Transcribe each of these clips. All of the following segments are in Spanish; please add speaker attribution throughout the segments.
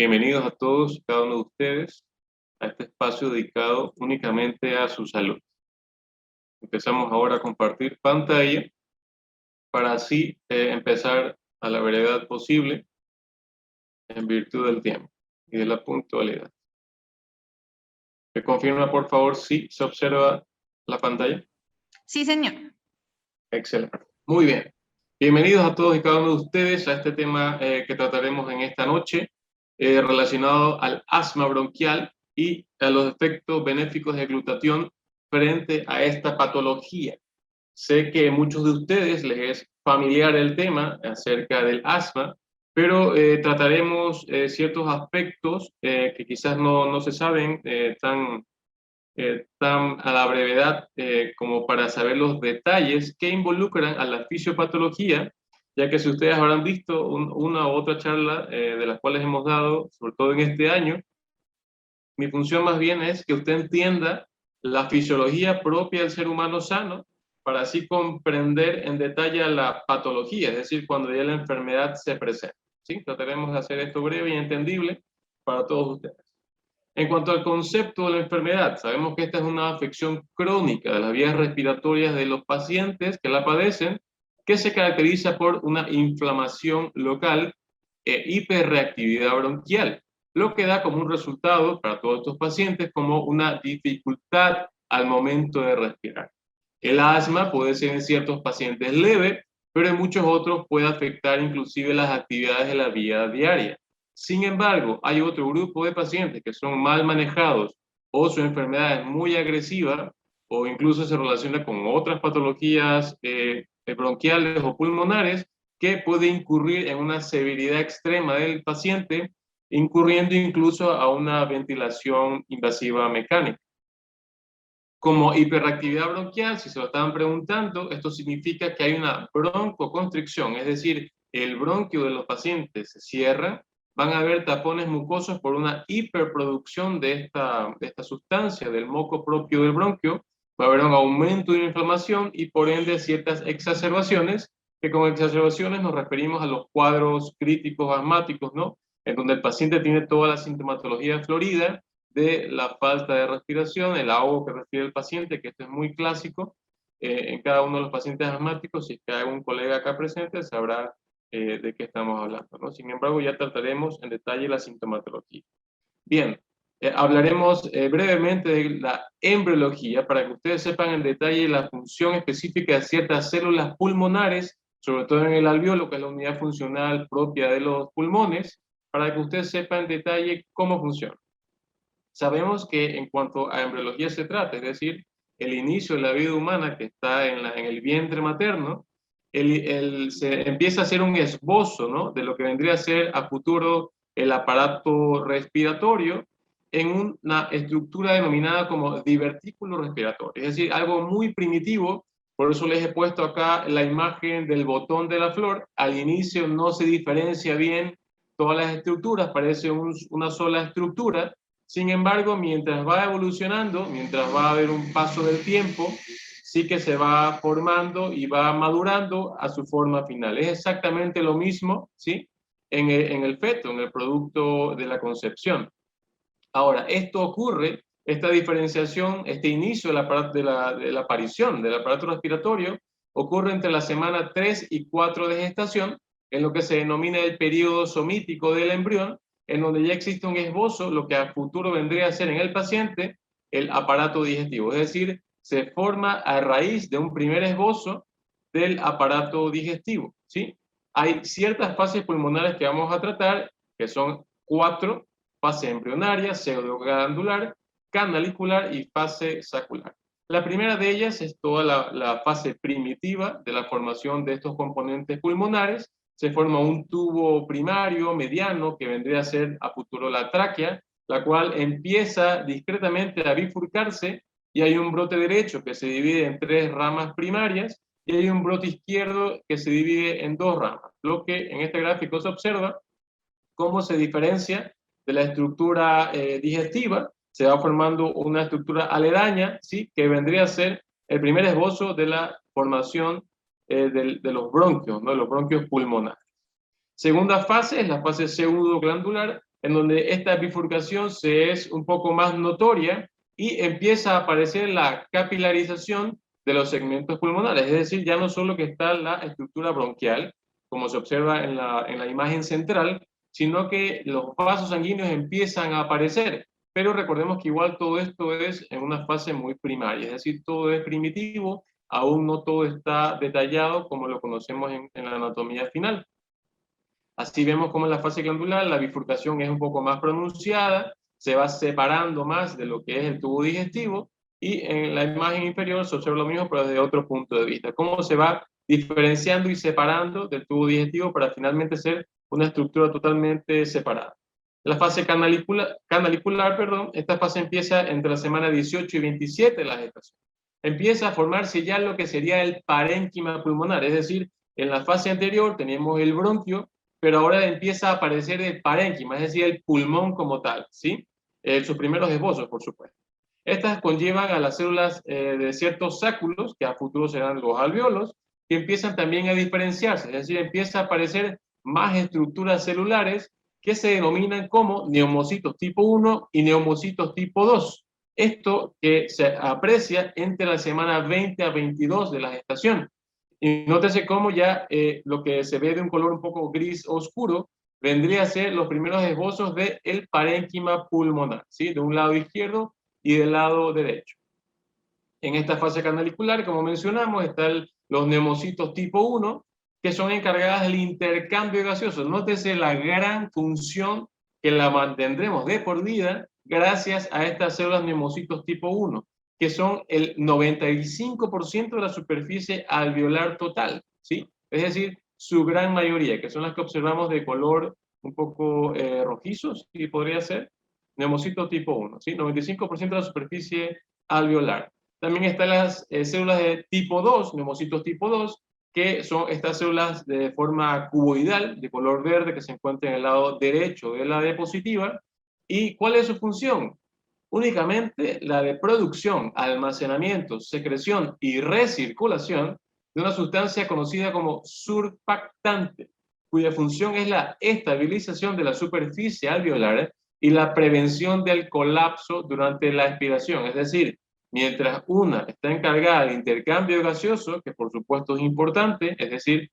Speaker 1: Bienvenidos a todos y cada uno de ustedes a este espacio dedicado únicamente a su salud. Empezamos ahora a compartir pantalla para así empezar a la brevedad posible en virtud del tiempo y de la puntualidad. ¿Me confirma, por favor, si se observa la pantalla?
Speaker 2: Sí, señor.
Speaker 1: Excelente. Muy bien. Bienvenidos a todos y cada uno de ustedes a este tema que trataremos en esta noche, relacionado al asma bronquial y a los efectos benéficos de glutatión frente a esta patología. Sé que a muchos de ustedes les es familiar el tema acerca del asma, pero trataremos ciertos aspectos que quizás no se saben tan a la brevedad como para saber los detalles que involucran a la fisiopatología, ya que si ustedes habrán visto una u otra charla de las cuales hemos dado, sobre todo en este año, mi función más bien es que usted entienda la fisiología propia del ser humano sano, para así comprender en detalle la patología, es decir, cuando ya la enfermedad se presenta. ¿Sí? Trataremos de hacer esto breve y entendible para todos ustedes. En cuanto al concepto de la enfermedad, sabemos que esta es una afección crónica de las vías respiratorias de los pacientes que la padecen, que se caracteriza por una inflamación local e hiperreactividad bronquial, lo que da como un resultado para todos estos pacientes como una dificultad al momento de respirar. El asma puede ser en ciertos pacientes leve, pero en muchos otros puede afectar inclusive las actividades de la vida diaria. Sin embargo, hay otro grupo de pacientes que son mal manejados o su enfermedad es muy agresiva o incluso se relaciona con otras patologías bronquiales o pulmonares que puede incurrir en una severidad extrema del paciente, incurriendo incluso a una ventilación invasiva mecánica. Como hiperactividad bronquial, si se lo estaban preguntando, esto significa que hay una broncoconstricción, es decir, el bronquio de los pacientes se cierra, van a haber tapones mucosos por una hiperproducción de esta sustancia, del moco propio del bronquio, va a haber un aumento de la inflamación y por ende ciertas exacerbaciones, que con exacerbaciones nos referimos a los cuadros críticos asmáticos, ¿no? En donde el paciente tiene toda la sintomatología florida de la falta de respiración, el ahogo que respira el paciente, que esto es muy clásico en cada uno de los pacientes asmáticos. Si es que hay un colega acá presente, sabrá de qué estamos hablando, ¿no? Sin embargo, ya trataremos en detalle la sintomatología. Bien, hablaremos brevemente de la embriología para que ustedes sepan en detalle la función específica de ciertas células pulmonares, sobre todo en el alveolo, que es la unidad funcional propia de los pulmones, para que ustedes sepan en detalle cómo funciona. Sabemos que en cuanto a embriología se trata, es decir, el inicio de la vida humana que está en el vientre materno, se empieza a hacer un esbozo, ¿no?, de lo que vendría a ser a futuro el aparato respiratorio en una estructura denominada como divertículo respiratorio, es decir, algo muy primitivo. Por eso les he puesto acá la imagen del botón de la flor. Al inicio no se diferencia bien todas las estructuras, parece una sola estructura. Sin embargo, mientras va evolucionando, mientras va a haber un paso del tiempo, sí que se va formando y va madurando a su forma final. Es exactamente lo mismo, ¿sí?, en el feto, en el producto de la concepción. Ahora, esto ocurre, esta diferenciación, este inicio de la aparición del aparato respiratorio, ocurre entre la semana 3 y 4 de gestación, en lo que se denomina el periodo somítico del embrión, en donde ya existe un esbozo, lo que a futuro vendría a ser en el paciente el aparato digestivo. Es decir, se forma a raíz de un primer esbozo del aparato digestivo, ¿sí? Hay ciertas fases pulmonares que vamos a tratar, que son 4: fase embrionaria, pseudoglandular, canalicular y fase sacular. La primera de ellas es toda la fase primitiva de la formación de estos componentes pulmonares. Se forma un tubo primario mediano que vendría a ser a futuro la tráquea, la cual empieza discretamente a bifurcarse y hay un brote derecho que se divide en 3 ramas primarias y hay un brote izquierdo que se divide en 2 ramas. Lo que en este gráfico se observa cómo se diferencia de la estructura digestiva, se va formando una estructura aledaña, ¿sí?, que vendría a ser el primer esbozo de la formación de los bronquios, ¿no?, de los bronquios pulmonares. Segunda fase es la fase pseudoglandular, en donde esta bifurcación se es un poco más notoria y empieza a aparecer la capilarización de los segmentos pulmonares, es decir, ya no solo que está la estructura bronquial, como se observa en la imagen central, sino que los vasos sanguíneos empiezan a aparecer. Pero recordemos que igual todo esto es en una fase muy primaria, es decir, todo es primitivo, aún no todo está detallado como lo conocemos en la anatomía final. Así vemos como en la fase glandular la bifurcación es un poco más pronunciada, se va separando más de lo que es el tubo digestivo, y en la imagen inferior se observa lo mismo pero desde otro punto de vista, cómo se va diferenciando y separando del tubo digestivo para finalmente ser una estructura totalmente separada. La fase canalicular, esta fase empieza entre la semana 18 y 27 de la gestación. Empieza a formarse ya lo que sería el parénquima pulmonar, es decir, en la fase anterior teníamos el bronquio, pero ahora empieza a aparecer el parénquima, es decir, el pulmón como tal, ¿sí? Sus primeros esbozos, por supuesto. Estas conllevan a las células de ciertos sáculos, que a futuro serán los alveolos, que empiezan también a diferenciarse, es decir, empieza a aparecer más estructuras celulares que se denominan como neumocitos tipo 1 y neumocitos tipo 2. Esto que se aprecia entre la semana 20 a 22 de la gestación. Y nótese cómo ya lo que se ve de un color un poco gris oscuro vendría a ser los primeros esbozos del parénquima pulmonar, ¿sí? De un lado izquierdo y del lado derecho. En esta fase canalicular, como mencionamos, están los neumocitos tipo 1, que son encargadas del intercambio gaseoso. Nótese la gran función que la mantendremos de por vida gracias a estas células neumocitos tipo 1, que son el 95% de la superficie alveolar total, ¿sí? Es decir, su gran mayoría, que son las que observamos de color un poco rojizo, ¿sí? Podría ser, neumocito tipo 1, ¿sí? 95% de la superficie alveolar. También están las células de tipo 2, neumocitos tipo 2, que son estas células de forma cuboidal, de color verde, que se encuentran en el lado derecho de la diapositiva. ¿Y cuál es su función? Únicamente la de producción, almacenamiento, secreción y recirculación de una sustancia conocida como surfactante, cuya función es la estabilización de la superficie alveolar y la prevención del colapso durante la expiración. Es decir, mientras una está encargada del intercambio gaseoso, que por supuesto es importante, es decir,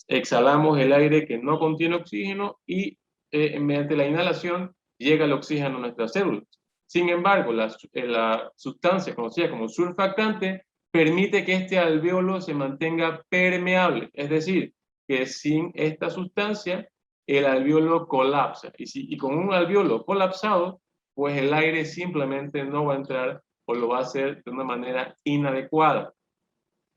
Speaker 1: exhalamos el aire que no contiene oxígeno y mediante la inhalación llega el oxígeno a nuestras células. Sin embargo, la sustancia conocida como surfactante permite que este alveolo se mantenga permeable, es decir, que sin esta sustancia el alveolo colapsa. Y con un alveolo colapsado, pues el aire simplemente no va a entrar o lo va a hacer de una manera inadecuada.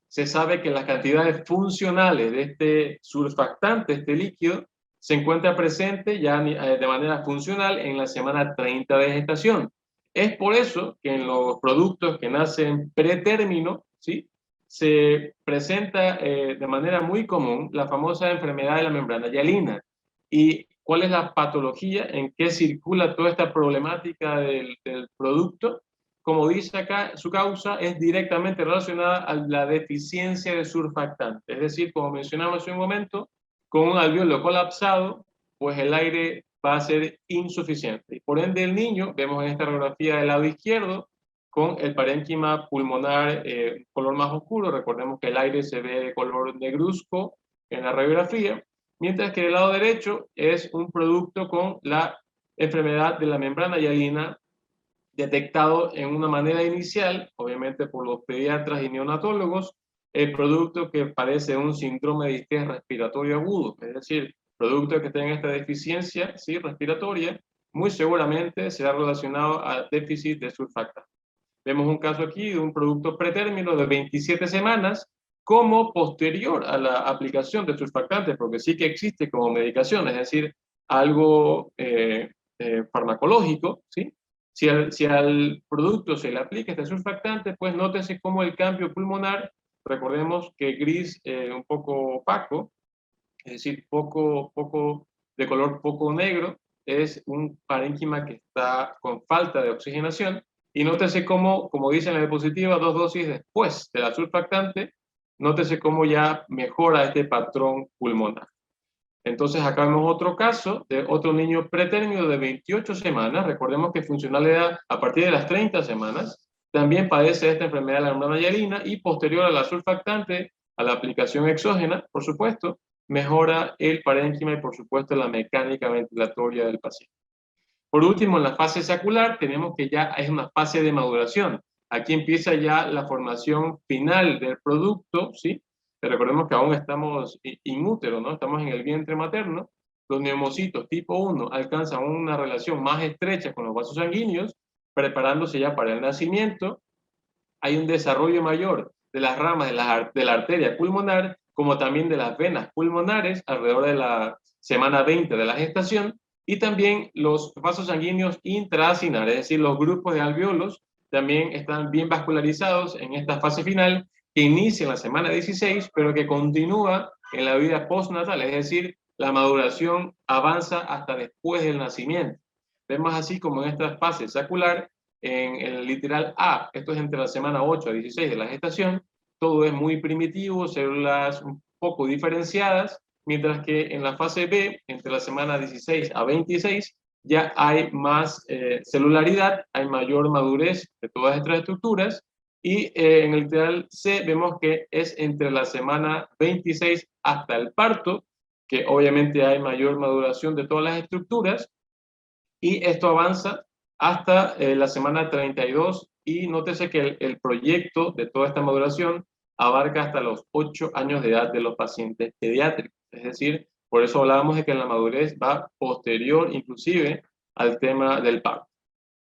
Speaker 1: Se sabe que las cantidades funcionales de este surfactante, este líquido, se encuentra presente ya de manera funcional en la semana 30 de gestación. Es por eso que en los productos que nacen pretérmino, ¿sí?, se presenta de manera muy común la famosa enfermedad de la membrana hialina. ¿Y cuál es la patología en que circula toda esta problemática del producto? Como dice acá, su causa es directamente relacionada a la deficiencia de surfactante. Es decir, como mencionamos hace un momento, con un alveolo colapsado, pues el aire va a ser insuficiente. Y por ende el niño, vemos en esta radiografía del lado izquierdo, con el parénquima pulmonar color más oscuro, recordemos que el aire se ve de color negruzco en la radiografía, mientras que del lado derecho es un producto con la enfermedad de la membrana hialina detectado en una manera inicial, obviamente por los pediatras y neonatólogos, el producto que padece un síndrome de distrés respiratorio agudo, es decir, producto que tenga esta deficiencia, ¿sí?, respiratoria, muy seguramente será relacionado al déficit de surfactante. Vemos un caso aquí de un producto pretérmino de 27 semanas como posterior a la aplicación de surfactantes, porque sí que existe como medicación, es decir, algo farmacológico, ¿sí? Si al producto se le aplica este surfactante, pues nótese cómo el cambio pulmonar, recordemos que gris un poco opaco, es decir, de color poco negro, es un parénquima que está con falta de oxigenación. Y nótese cómo, como dice en la diapositiva, 2 dosis después de la surfactante, nótese cómo ya mejora este patrón pulmonar. Entonces acá vemos otro caso de otro niño pretérmino de 28 semanas. Recordemos que funcionalidad a partir de las 30 semanas. También padece esta enfermedad de la membrana hialina y posterior a la surfactante, a la aplicación exógena, por supuesto, mejora el parénquima y por supuesto la mecánica ventilatoria del paciente. Por último, en la fase sacular tenemos que ya es una fase de maduración. Aquí empieza ya la formación final del producto, ¿sí? Pero recordemos que aún estamos inútero, ¿no? Estamos en el vientre materno. Los neumocitos tipo 1 alcanzan una relación más estrecha con los vasos sanguíneos, preparándose ya para el nacimiento. Hay un desarrollo mayor de las ramas de la arteria pulmonar, como también de las venas pulmonares alrededor de la semana 20 de la gestación, y también los vasos sanguíneos intracinares, es decir, los grupos de alveolos, también están bien vascularizados en esta fase final, que inicia en la semana 16, pero que continúa en la vida postnatal, es decir, la maduración avanza hasta después del nacimiento. Vemos así como en esta fase sacular, en el literal A, esto es entre la semana 8 a 16 de la gestación, todo es muy primitivo, células un poco diferenciadas, mientras que en la fase B, entre la semana 16 a 26, ya hay más celularidad, hay mayor madurez de todas estas estructuras, y en el literal C vemos que es entre la semana 26 hasta el parto, que obviamente hay mayor maduración de todas las estructuras, y esto avanza hasta la semana 32 y nótese que el proyecto de toda esta maduración abarca hasta los 8 años de edad de los pacientes pediátricos. Es decir, por eso hablábamos de que la madurez va posterior inclusive al tema del parto.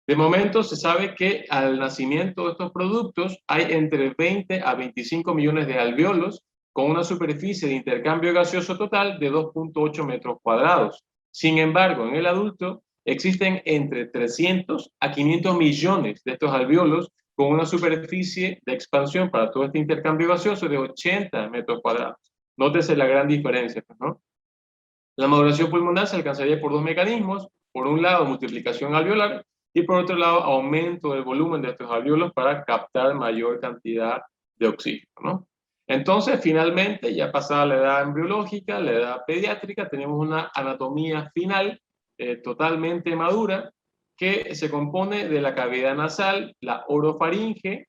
Speaker 1: De momento se sabe que al nacimiento de estos productos hay entre 20 a 25 millones de alvéolos con una superficie de intercambio gaseoso total de 2.8 metros cuadrados. Sin embargo, en el adulto existen entre 300 a 500 millones de estos alvéolos con una superficie de expansión para todo este intercambio gaseoso de 80 metros cuadrados. Nótese la gran diferencia, ¿no? La maduración pulmonar se alcanzaría por dos mecanismos. Por un lado, multiplicación alveolar y por otro lado, aumento del volumen de estos alvéolos para captar mayor cantidad de oxígeno, ¿no? Entonces, finalmente, ya pasada la edad embriológica, la edad pediátrica, tenemos una anatomía final totalmente madura que se compone de la cavidad nasal, la orofaringe,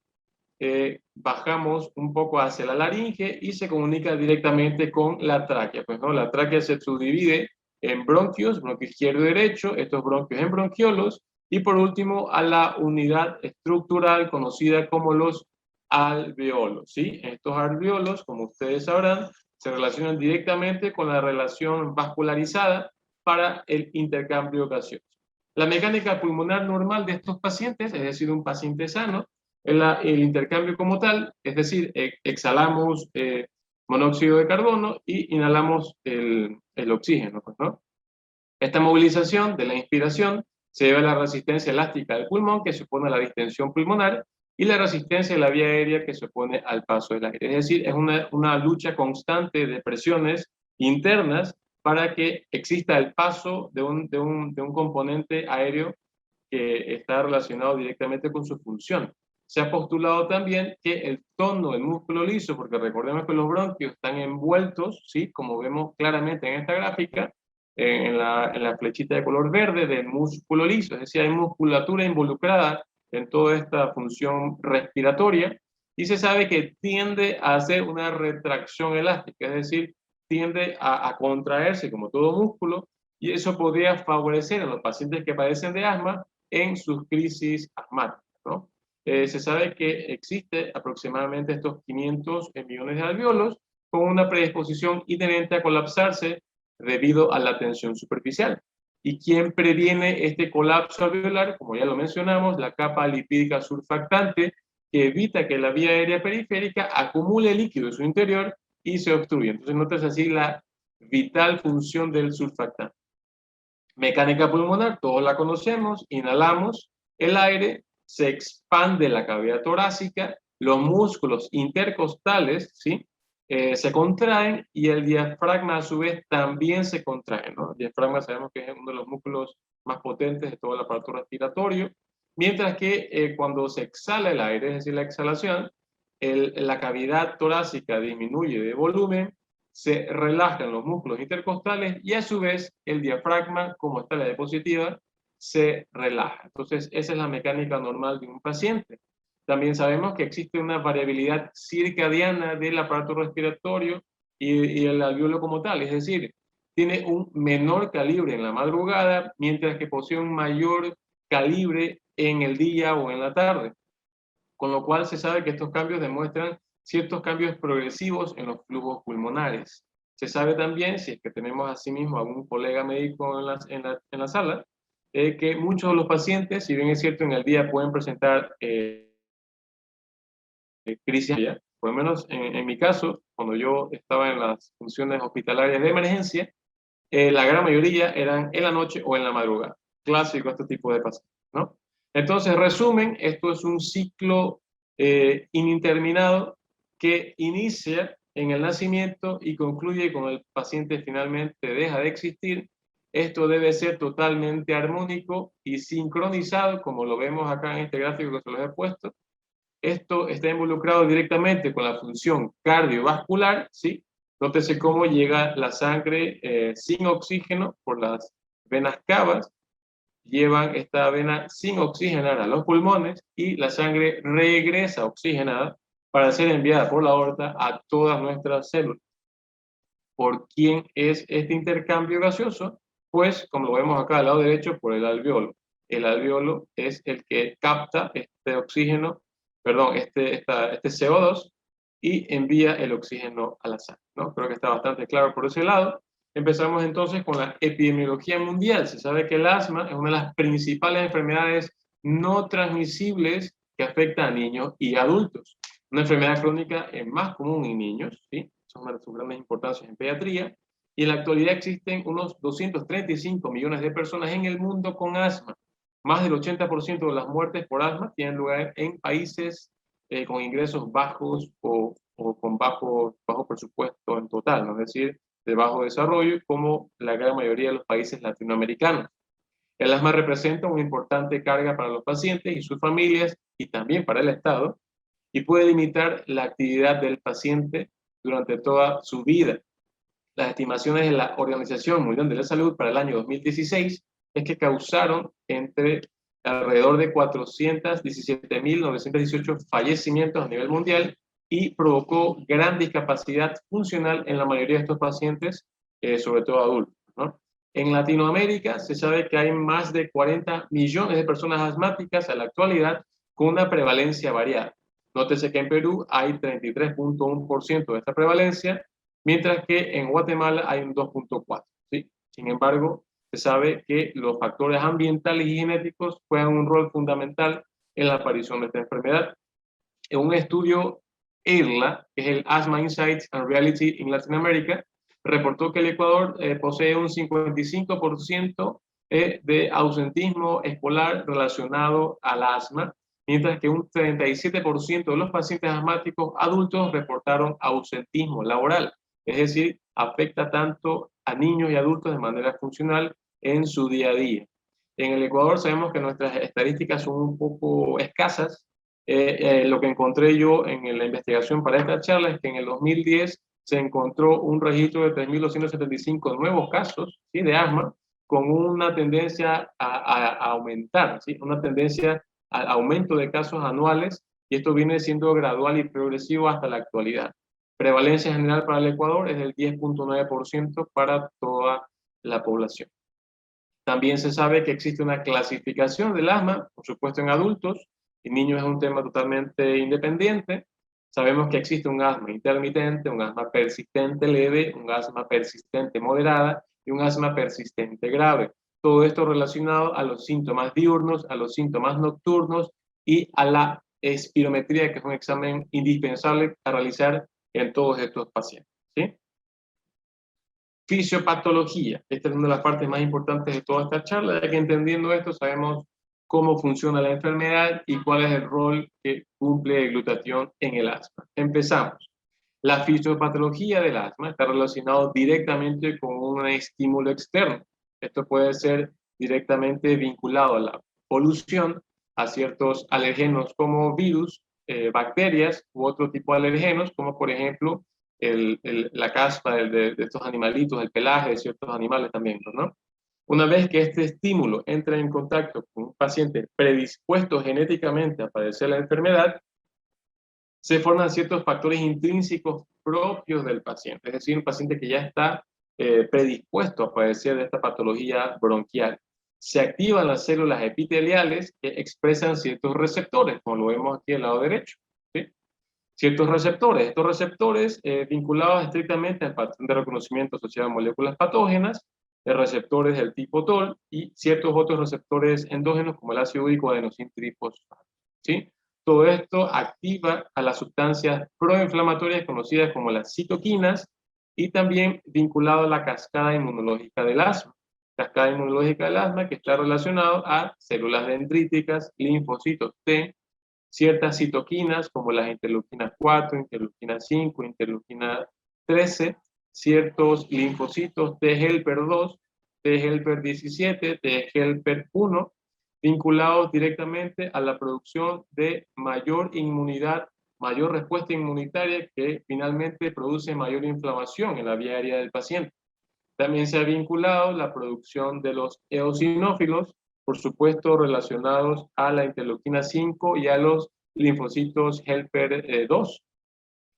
Speaker 1: bajamos un poco hacia la laringe y se comunica directamente con la tráquea. Pues, ¿no? La tráquea se subdivide en bronquios, bronquio izquierdo y derecho, estos bronquios en bronquiolos, y por último a la unidad estructural conocida como los alveolos. ¿Sí? Estos alveolos, como ustedes sabrán, se relacionan directamente con la relación vascularizada para el intercambio gaseoso. La mecánica pulmonar normal de estos pacientes, es decir, un paciente sano, el intercambio como tal, es decir, exhalamos monóxido de carbono y inhalamos el oxígeno, pues, ¿no? Esta movilización de la inspiración se debe a la resistencia elástica del pulmón, que se opone a la distensión pulmonar, y la resistencia de la vía aérea, que se opone al paso del aire. Es decir, es una lucha constante de presiones internas para que exista el paso de un componente aéreo que está relacionado directamente con su función. Se ha postulado también que el tono del músculo liso, porque recordemos que los bronquios están envueltos, ¿sí? Como vemos claramente en esta gráfica, en la flechita de color verde del músculo liso, es decir, hay musculatura involucrada en toda esta función respiratoria, y se sabe que tiende a hacer una retracción elástica, es decir, tiende a contraerse como todo músculo, y eso podría favorecer a los pacientes que padecen de asma en sus crisis asmáticas, ¿no? Se sabe que existe aproximadamente estos 500 millones de alvéolos con una predisposición inherente a colapsarse debido a la tensión superficial. ¿Y quién previene este colapso alveolar? Como ya lo mencionamos, la capa lipídica surfactante que evita que la vía aérea periférica acumule líquido en su interior y se obstruye. Entonces, notas así la vital función del surfactante. Mecánica pulmonar, todos la conocemos, inhalamos el aire, se expande la cavidad torácica, los músculos intercostales, ¿sí? Se contraen y el diafragma a su vez también se contrae, ¿no? El diafragma sabemos que es uno de los músculos más potentes de todo el aparato respiratorio, mientras que cuando se exhala el aire, es decir, la exhalación, la cavidad torácica disminuye de volumen, se relajan los músculos intercostales y a su vez el diafragma, como está la diapositiva, se relaja. Entonces, esa es la mecánica normal de un paciente. También sabemos que existe una variabilidad circadiana del aparato respiratorio y el alveolo como tal, es decir, tiene un menor calibre en la madrugada, mientras que posee un mayor calibre en el día o en la tarde. Con lo cual se sabe que estos cambios demuestran ciertos cambios progresivos en los flujos pulmonares. Se sabe también, si es que tenemos asimismo algún colega médico en la sala, que muchos de los pacientes, si bien es cierto en el día pueden presentar crisis, por lo menos en mi caso, cuando yo estaba en las funciones hospitalarias de emergencia, la gran mayoría eran en la noche o en la madrugada. Clásico este tipo de pacientes, ¿no? Entonces, resumen, esto es un ciclo ininterminado que inicia en el nacimiento y concluye con el paciente finalmente deja de existir. Esto debe ser totalmente armónico y sincronizado, como lo vemos acá en este gráfico que se los he puesto. Esto está involucrado directamente con la función cardiovascular, ¿sí? Nótese cómo llega la sangre sin oxígeno por las venas cavas, llevan esta vena sin oxigenar a los pulmones y la sangre regresa oxigenada para ser enviada por la aorta a todas nuestras células. ¿Por quién es este intercambio gaseoso? Pues, como lo vemos acá al lado derecho, por el alveolo. El alveolo es el que capta este oxígeno, perdón, este CO2 y envía el oxígeno a la sangre, ¿no? Creo que está bastante claro por ese lado. Empezamos entonces con la epidemiología mundial. Se sabe que el asma es una de las principales enfermedades no transmisibles que afecta a niños y adultos. Una enfermedad crónica es más común en niños, ¿sí? Son una de sus grandes importancias en pediatría. Y en la actualidad existen unos 235 millones de personas en el mundo con asma. Más del 80% de las muertes por asma tienen lugar en países con ingresos bajos o con bajo presupuesto en total, ¿no? Es decir, de bajo desarrollo, como la gran mayoría de los países latinoamericanos. El asma representa una importante carga para los pacientes y sus familias y también para el Estado, y puede limitar la actividad del paciente durante toda su vida. Las estimaciones de la Organización Mundial de la Salud para el año 2016 es que causaron entre alrededor de 417.918 fallecimientos a nivel mundial y provocó gran discapacidad funcional en la mayoría de estos pacientes, sobre todo adultos, ¿no? En Latinoamérica se sabe que hay más de 40 millones de personas asmáticas a la actualidad con una prevalencia variada. Nótese que en Perú hay 33.1% de esta prevalencia, mientras que en Guatemala hay un 2.4%, ¿sí? Sin embargo, se sabe que los factores ambientales y genéticos juegan un rol fundamental en la aparición de esta enfermedad. En un estudio EIRLA, que es el Asthma Insights and Reality in Latin America, reportó que el Ecuador posee un 55% de ausentismo escolar relacionado al asma, mientras que un 37% de los pacientes asmáticos adultos reportaron ausentismo laboral. Es decir, afecta tanto a niños y adultos de manera funcional en su día a día. En el Ecuador sabemos que nuestras estadísticas son un poco escasas. Lo que encontré yo en la investigación para esta charla es que en el 2010 se encontró un registro de 3.275 nuevos casos, ¿sí?, de asma, con una tendencia a aumentar, ¿sí?, una tendencia al aumento de casos anuales, y esto viene siendo gradual y progresivo hasta la actualidad. Prevalencia general para el Ecuador es del 10.9% para toda la población. También se sabe que existe una clasificación del asma, por supuesto en adultos, y niños es un tema totalmente independiente. Sabemos que existe un asma intermitente, un asma persistente leve, un asma persistente moderada y un asma persistente grave. Todo esto relacionado a los síntomas diurnos, a los síntomas nocturnos y a la espirometría, que es un examen indispensable a realizar en todos estos pacientes, ¿sí? Fisiopatología. Esta es una de las partes más importantes de toda esta charla, ya que entendiendo esto sabemos cómo funciona la enfermedad y cuál es el rol que cumple el glutatión en el asma. Empezamos. La fisiopatología del asma está relacionado directamente con un estímulo externo. Esto puede ser directamente vinculado a la polución, a ciertos alergenos como virus, bacterias u otro tipo de alergenos, como por ejemplo la caspa de estos animalitos, el pelaje de ciertos animales también, ¿no? Una vez que este estímulo entra en contacto con un paciente predispuesto genéticamente a padecer la enfermedad, se forman ciertos factores intrínsecos propios del paciente, es decir, un paciente que ya está predispuesto a padecer de esta patología bronquial. Se activan las células epiteliales que expresan ciertos receptores, como lo vemos aquí al lado derecho, ¿sí? Ciertos receptores, estos receptores vinculados estrictamente al patrón de reconocimiento asociado a moléculas patógenas, receptores del tipo TOL y ciertos otros receptores endógenos como el ácido úrico adenosín trifosfato, ¿sí? Todo esto activa a las sustancias proinflamatorias conocidas como las citoquinas y también vinculado a la cascada inmunológica del asma. Cascada inmunológica del asma que está relacionado a células dendríticas, linfocitos T, ciertas citoquinas como las interleuquinas 4, interleuquina 5, interleuquina 13, ciertos linfocitos T helper 2, T helper 17, T helper 1, vinculados directamente a la producción de mayor inmunidad, mayor respuesta inmunitaria que finalmente produce mayor inflamación en la vía aérea del paciente. También se ha vinculado la producción de los eosinófilos, por supuesto relacionados a la interleuquina 5 y a los linfocitos helper 2.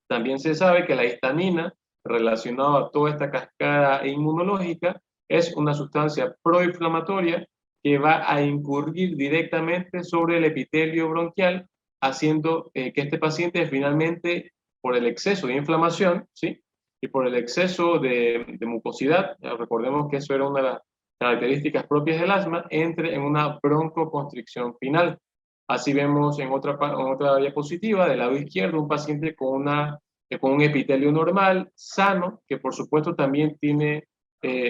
Speaker 1: También se sabe que la histamina, relacionada a toda esta cascada inmunológica, es una sustancia proinflamatoria que va a incurrir directamente sobre el epitelio bronquial, haciendo que este paciente finalmente, por el exceso de inflamación, ¿sí? Y por el exceso de mucosidad, recordemos que eso era una de las características propias del asma, entre en una broncoconstricción final. Así vemos en otra diapositiva del lado izquierdo un paciente con un epitelio normal, sano, que por supuesto también tiene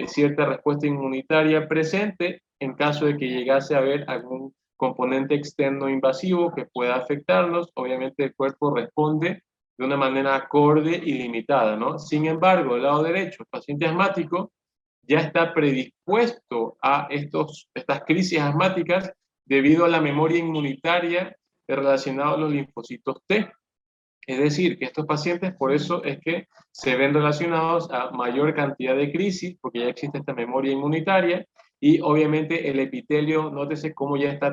Speaker 1: cierta respuesta inmunitaria presente en caso de que llegase a haber algún componente externo invasivo que pueda afectarnos. Obviamente el cuerpo responde de una manera acorde y limitada, ¿no? Sin embargo, del lado derecho, el paciente asmático ya está predispuesto a estas crisis asmáticas debido a la memoria inmunitaria relacionada a los linfocitos T. Es decir, que estos pacientes por eso es que se ven relacionados a mayor cantidad de crisis, porque ya existe esta memoria inmunitaria, y obviamente el epitelio, nótese cómo ya está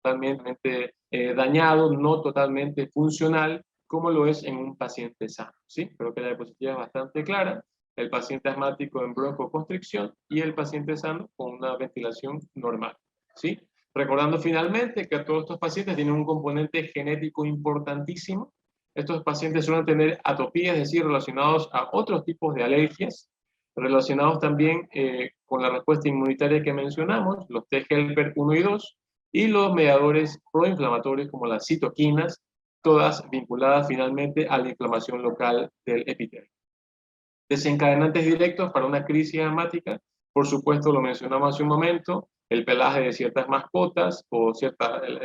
Speaker 1: totalmente dañado, no totalmente funcional, como lo es en un paciente sano, ¿sí? Creo que la diapositiva es bastante clara. El paciente asmático en broncoconstricción y el paciente sano con una ventilación normal, ¿sí? Recordando finalmente que todos estos pacientes tienen un componente genético importantísimo. Estos pacientes suelen tener atopía, es decir, relacionados a otros tipos de alergias, relacionados también con la respuesta inmunitaria que mencionamos, los T helper 1 y 2, y los mediadores proinflamatorios como las citoquinas, todas vinculadas finalmente a la inflamación local del epitelio. Desencadenantes directos para una crisis asmática, por supuesto lo mencionamos hace un momento, el pelaje de ciertas mascotas o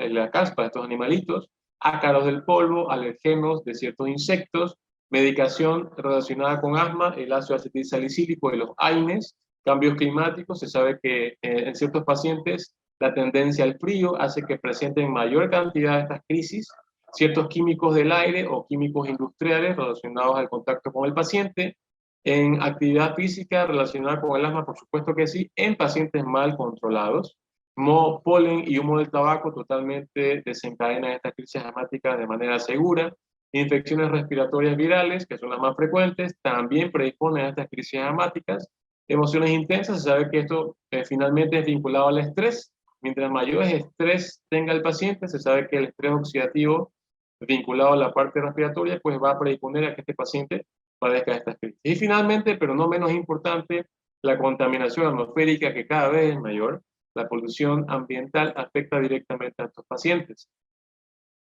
Speaker 1: la caspa de estos animalitos, ácaros del polvo, alergenos de ciertos insectos, medicación relacionada con asma, el ácido acetilsalicílico y los AINES, cambios climáticos, se sabe que en ciertos pacientes la tendencia al frío hace que presenten mayor cantidad de estas crisis, ciertos químicos del aire o químicos industriales relacionados al contacto con el paciente, en actividad física relacionada con el asma, por supuesto que sí, en pacientes mal controlados. Polen y humo del tabaco totalmente desencadenan estas crisis asmáticas de manera segura. Infecciones respiratorias virales, que son las más frecuentes, también predisponen a estas crisis asmáticas. Emociones intensas, se sabe que esto finalmente es vinculado al estrés. Mientras mayor estrés tenga el paciente, se sabe que el estrés oxidativo vinculado a la parte respiratoria, pues va a predisponer a que este paciente padezca de estas crisis. Y finalmente, pero no menos importante, la contaminación atmosférica, que cada vez es mayor. La polución ambiental afecta directamente a estos pacientes.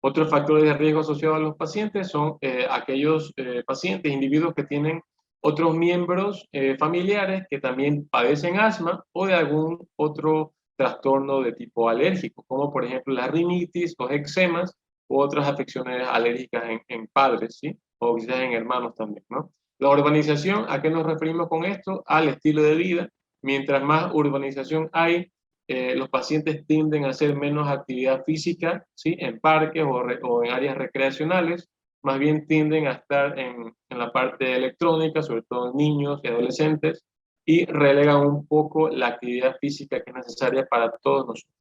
Speaker 1: Otros factores de riesgo asociados a los pacientes son aquellos pacientes, individuos que tienen otros miembros familiares que también padecen asma o de algún otro trastorno de tipo alérgico, como por ejemplo la rinitis, los eczemas u otras afecciones alérgicas en padres, ¿sí? O quizás en hermanos también, ¿no? La urbanización, ¿a qué nos referimos con esto? Al estilo de vida. Mientras más urbanización hay, los pacientes tienden a hacer menos actividad física, ¿sí? En parques o en áreas recreacionales, más bien tienden a estar en la parte electrónica, sobre todo en niños y adolescentes, y relegan un poco la actividad física que es necesaria para todos nosotros.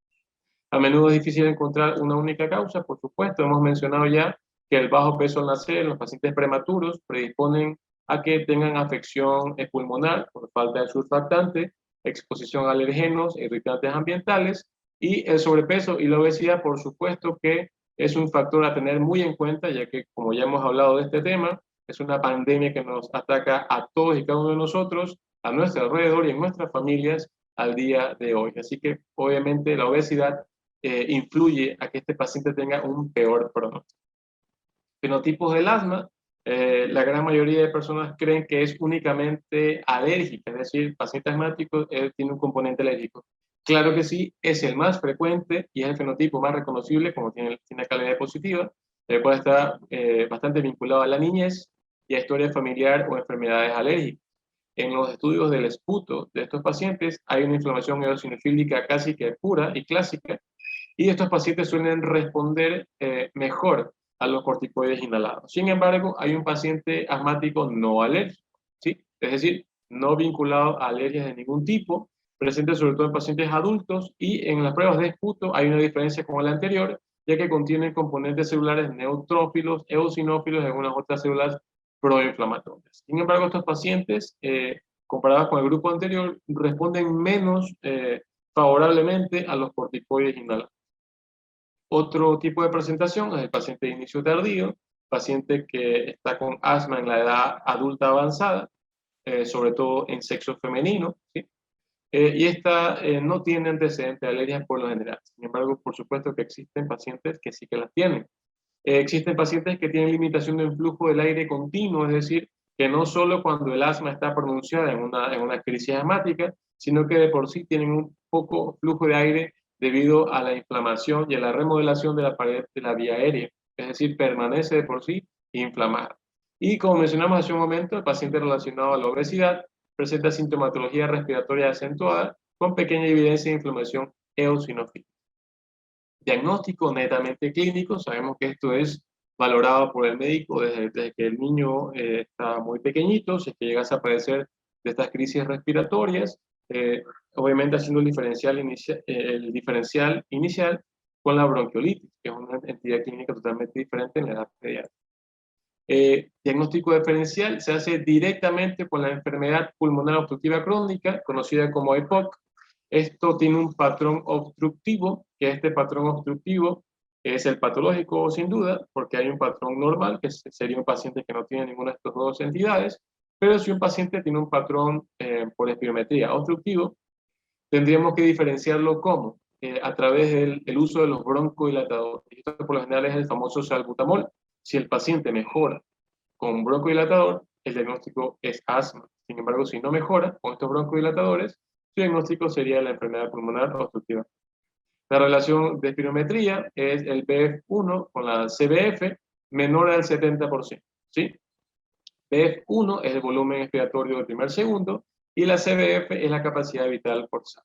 Speaker 1: A menudo es difícil encontrar una única causa, por supuesto, hemos mencionado ya que el bajo peso al nacer en los pacientes prematuros predisponen a que tengan afección pulmonar por falta de surfactante, exposición a alergenos, irritantes ambientales, y el sobrepeso y la obesidad, por supuesto que es un factor a tener muy en cuenta, ya que, como ya hemos hablado de este tema, es una pandemia que nos ataca a todos y cada uno de nosotros, a nuestro alrededor y en nuestras familias al día de hoy. Así que, obviamente, la obesidad influye a que este paciente tenga un peor pronóstico. Fenotipos del asma, la gran mayoría de personas creen que es únicamente alérgica, es decir, el paciente asmático tiene un componente alérgico. Claro que sí, es el más frecuente y es el fenotipo más reconocible, como tiene calidad positiva, el cual está bastante vinculado a la niñez y a historia familiar o enfermedades alérgicas. En los estudios del esputo de estos pacientes hay una inflamación eosinofílica casi que pura y clásica, y estos pacientes suelen responder mejor a los corticoides inhalados. Sin embargo, hay un paciente asmático no alérgico, ¿sí? Es decir, no vinculado a alergias de ningún tipo, presente sobre todo en pacientes adultos, y en las pruebas de esputo hay una diferencia con la anterior, ya que contienen componentes celulares neutrófilos, eosinófilos y algunas otras células proinflamatorias. Sin embargo, estos pacientes, comparados con el grupo anterior, responden menos favorablemente a los corticoides inhalados. Otro tipo de presentación es el paciente de inicio tardío, paciente que está con asma en la edad adulta avanzada, sobre todo en sexo femenino, ¿sí? Y esta no tiene antecedentes de alergias por lo general. Sin embargo, por supuesto que existen pacientes que sí que las tienen. Existen pacientes que tienen limitación del flujo del aire continuo, es decir, que no solo cuando el asma está pronunciada en una crisis asmática, sino que de por sí tienen un poco flujo de aire debido a la inflamación y a la remodelación de la pared de la vía aérea, es decir, permanece de por sí inflamada. Y como mencionamos hace un momento, el paciente relacionado a la obesidad presenta sintomatología respiratoria acentuada con pequeña evidencia de inflamación eosinofílica. Diagnóstico netamente clínico, sabemos que esto es valorado por el médico desde que el niño está muy pequeñito, si es que llegase a padecer de estas crisis respiratorias, obviamente haciendo el diferencial inicial con la bronquiolitis, que es una entidad clínica totalmente diferente en la edad pediátrica. Diagnóstico diferencial se hace directamente con la enfermedad pulmonar obstructiva crónica, conocida como EPOC. Esto tiene un patrón obstructivo, que este patrón obstructivo es el patológico sin duda, porque hay un patrón normal, que sería un paciente que no tiene ninguna de estas dos entidades, pero si un paciente tiene un patrón por espirometría obstructivo, tendríamos que diferenciarlo como a través del uso de los broncodilatadores. Esto por lo general es el famoso salbutamol. Si el paciente mejora con un broncodilatador, el diagnóstico es asma. Sin embargo, si no mejora con estos broncodilatadores, su diagnóstico sería la enfermedad pulmonar obstructiva. La relación de espirometría es el BF1 con la CBF menor al 70%. ¿Sí? BF1 es el volumen expiratorio del primer segundo y la CBF es la capacidad vital forzada.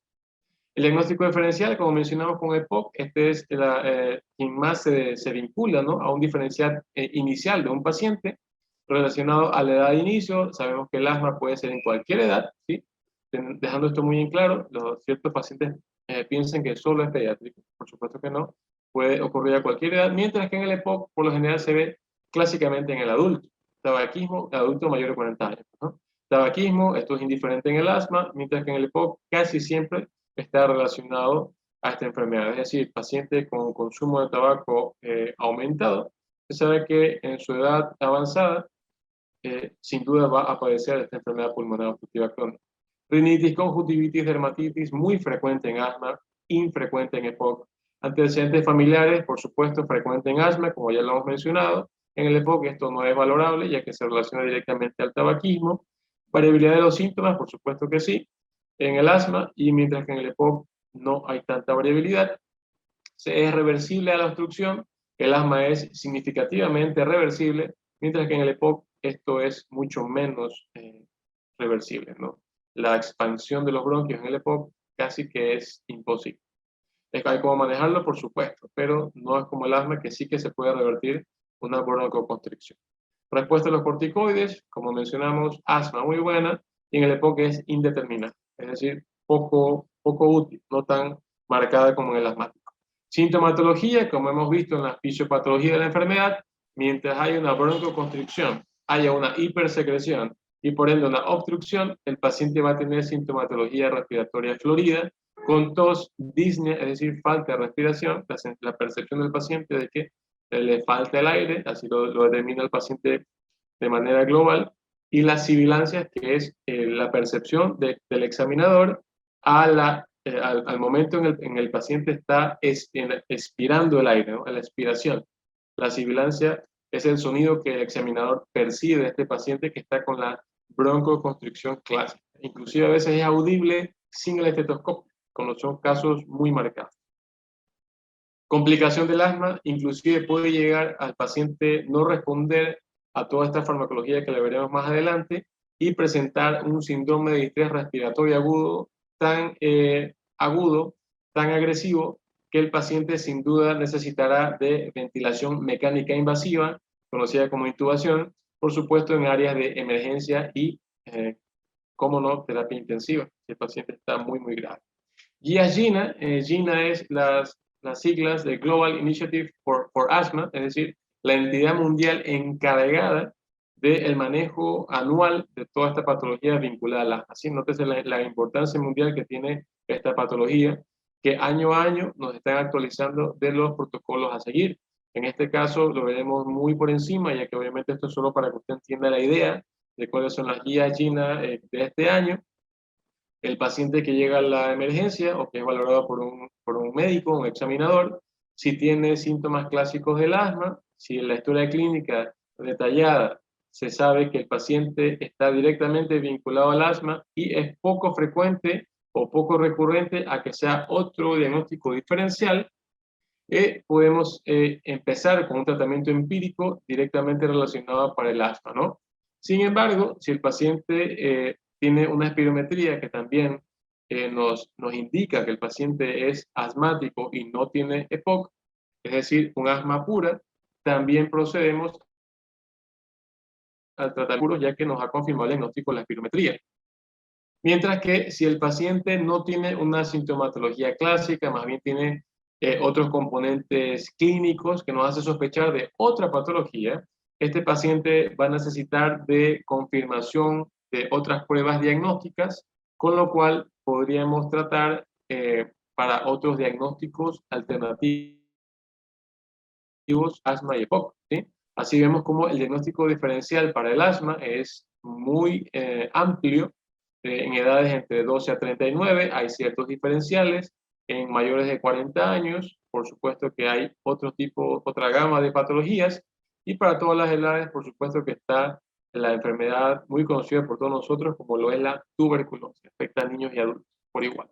Speaker 1: El diagnóstico diferencial, como mencionamos con EPOC, este es quien más se vincula, ¿no?, a un diferencial inicial de un paciente relacionado a la edad de inicio. Sabemos que el asma puede ser en cualquier edad, ¿sí? Dejando esto muy en claro, los ciertos pacientes piensan que solo es pediátrico. Por supuesto que no, puede ocurrir a cualquier edad, mientras que en el EPOC por lo general se ve clásicamente en el adulto. Tabaquismo, adulto mayor de 40 años, ¿no? Tabaquismo, esto es indiferente en el asma, mientras que en el EPOC casi siempre está relacionado a esta enfermedad. Es decir, paciente con consumo de tabaco aumentado, se sabe que en su edad avanzada sin duda va a padecer esta enfermedad pulmonar obstructiva crónica. Rinitis, conjuntivitis, dermatitis, muy frecuente en asma, infrecuente en EPOC. Antecedentes familiares, por supuesto, frecuente en asma, como ya lo hemos mencionado. En el EPOC esto no es valorable, ya que se relaciona directamente al tabaquismo. Variabilidad de los síntomas, por supuesto que sí, en el asma, y mientras que en el EPOC no hay tanta variabilidad. Es reversible a la obstrucción, el asma es significativamente reversible, mientras que en el EPOC esto es mucho menos reversible, ¿no? La expansión de los bronquios en el EPOC casi que es imposible. Hay cómo manejarlo, por supuesto, pero no es como el asma, que sí que se puede revertir una broncoconstricción. Respuesta a los corticoides, como mencionamos, asma muy buena, y en el EPOC es indeterminada, es decir, poco útil, no tan marcada como en el asmático. Sintomatología, como hemos visto en la fisiopatología de la enfermedad, mientras haya una broncoconstricción, haya una hipersecreción y por ende una obstrucción, el paciente va a tener sintomatología respiratoria florida, con tos, disnea, es decir, falta de respiración, la percepción del paciente de que le falta el aire, así lo determina el paciente de manera global, y la sibilancia, que es la percepción del examinador al momento en el paciente está expirando el aire, ¿no? La expiración. La sibilancia es el sonido que el examinador percibe de este paciente que está con la broncoconstricción clásica. Inclusive a veces es audible sin el estetoscopio, cuando son casos muy marcados. Complicación del asma, inclusive puede llegar al paciente no responder a toda esta farmacología que le veremos más adelante y presentar un síndrome de distrés respiratorio agudo, tan agresivo, que el paciente sin duda necesitará de ventilación mecánica invasiva, conocida como intubación, por supuesto en áreas de emergencia y, cómo no, terapia intensiva, si el paciente está muy grave. Guía GINA, GINA es las siglas de Global Initiative for Asthma, es decir, la entidad mundial encargada del manejo anual de toda esta patología vinculada al asma. Así, nótese la importancia mundial que tiene esta patología, que año a año nos están actualizando de los protocolos a seguir. En este caso lo veremos muy por encima, ya que obviamente esto es solo para que usted entienda la idea de cuáles son las guías GINA de este año. El paciente que llega a la emergencia o que es valorado por un médico, un examinador, si tiene síntomas clásicos del asma, si en la historia clínica detallada se sabe que el paciente está directamente vinculado al asma y es poco frecuente o poco recurrente a que sea otro diagnóstico diferencial, podemos empezar con un tratamiento empírico directamente relacionado para el asma, ¿no? Sin embargo, si el paciente tiene una espirometría que también nos indica que el paciente es asmático y no tiene EPOC, es decir, un asma pura, también procedemos al tratamiento ya que nos ha confirmado el diagnóstico de la espirometría. Mientras que si el paciente no tiene una sintomatología clásica, más bien tiene otros componentes clínicos que nos hace sospechar de otra patología, este paciente va a necesitar de confirmación de otras pruebas diagnósticas, con lo cual podríamos tratar para otros diagnósticos alternativos asma y EPOC, ¿sí? Así vemos como el diagnóstico diferencial para el asma es muy amplio. En edades entre 12 a 39 hay ciertos diferenciales. En mayores de 40 años, por supuesto que hay otra gama de patologías. Y para todas las edades, por supuesto que está la enfermedad muy conocida por todos nosotros como lo es la tuberculosis. Afecta a niños y adultos por igual.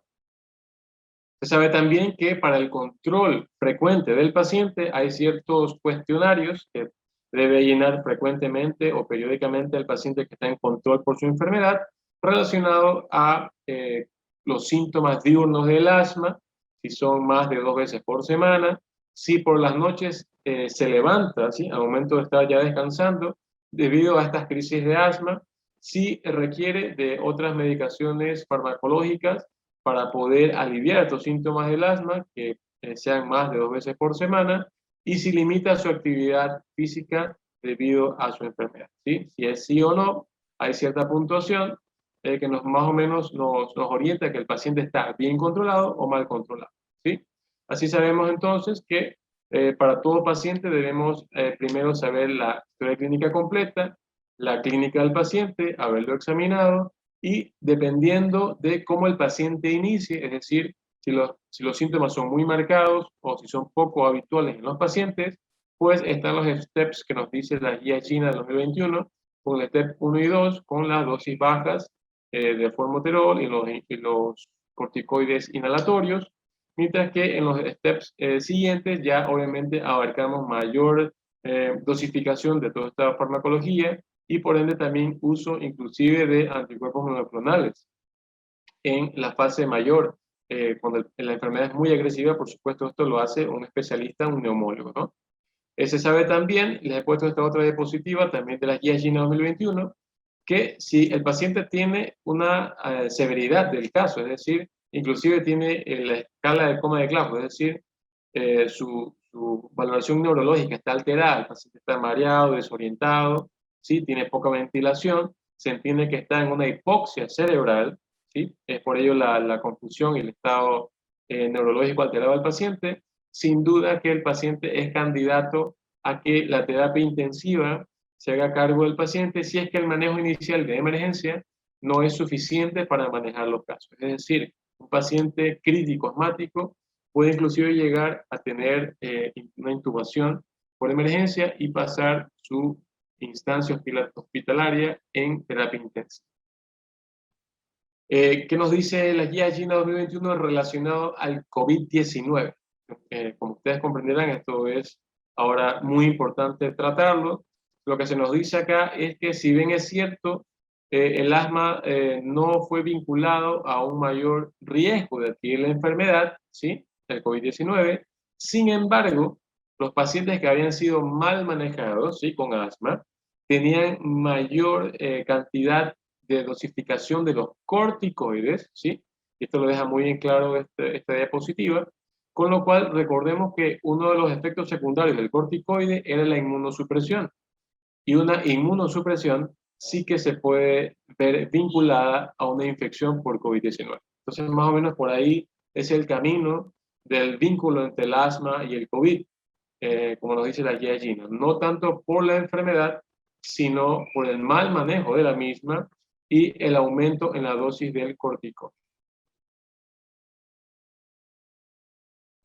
Speaker 1: Se sabe también que para el control frecuente del paciente hay ciertos cuestionarios que debe llenar frecuentemente o periódicamente el paciente que está en control por su enfermedad relacionado a los síntomas diurnos del asma, si son más de 2 veces por semana, si por las noches se levanta, ¿sí? Al momento de estar ya descansando, debido a estas crisis de asma, si requiere de otras medicaciones farmacológicas para poder aliviar estos síntomas del asma, que sean más de 2 veces por semana, y si limita su actividad física debido a su enfermedad, ¿sí? Si es sí o no, hay cierta puntuación que más o menos nos orienta que el paciente está bien controlado o mal controlado, ¿sí? Así sabemos entonces que para todo paciente debemos primero saber la historia clínica completa, la clínica del paciente, haberlo examinado, y dependiendo de cómo el paciente inicie, es decir, si los síntomas son muy marcados o si son poco habituales en los pacientes, pues están los steps que nos dice la guía china del 2021, con el step 1 y 2, con las dosis bajas de formoterol y los corticoides inhalatorios, mientras que en los steps siguientes ya obviamente abarcamos mayor dosificación de toda esta farmacología y por ende también uso inclusive de anticuerpos monoclonales. En la fase mayor, cuando la enfermedad es muy agresiva, por supuesto esto lo hace un especialista, un neumólogo, ¿no? Se sabe también, les he puesto esta otra diapositiva también de la guía Gina 2021, que si el paciente tiene una severidad del caso, es decir, inclusive tiene la escala de coma de Glasgow, es decir, su valoración neurológica está alterada, el paciente está mareado, desorientado, ¿sí? Tiene poca ventilación, se entiende que está en una hipoxia cerebral, ¿sí? Es por ello la confusión y el estado neurológico alterado del paciente. Sin duda que el paciente es candidato a que la terapia intensiva se haga cargo del paciente si es que el manejo inicial de emergencia no es suficiente para manejar los casos. Es decir, un paciente crítico asmático puede inclusive llegar a tener una intubación por emergencia y pasar su instancia hospitalaria en terapia intensiva. ¿Qué nos dice la guía Gina 2021 relacionado al COVID-19? Como ustedes comprenderán, esto es ahora muy importante tratarlo. Lo que se nos dice acá es que si bien es cierto, el asma no fue vinculado a un mayor riesgo de adquirir la enfermedad, ¿sí? El COVID-19, sin embargo, los pacientes que habían sido mal manejados, ¿sí? Con asma, tenían mayor cantidad de dosificación de los corticoides, ¿sí? Esto lo deja muy en claro esta diapositiva, con lo cual recordemos que uno de los efectos secundarios del corticoide era la inmunosupresión, y una inmunosupresión sí que se puede ver vinculada a una infección por COVID-19. Entonces, más o menos por ahí es el camino del vínculo entre el asma y el COVID, como nos dice la guía Gina, no tanto por la enfermedad, sino por el mal manejo de la misma y el aumento en la dosis del corticoide.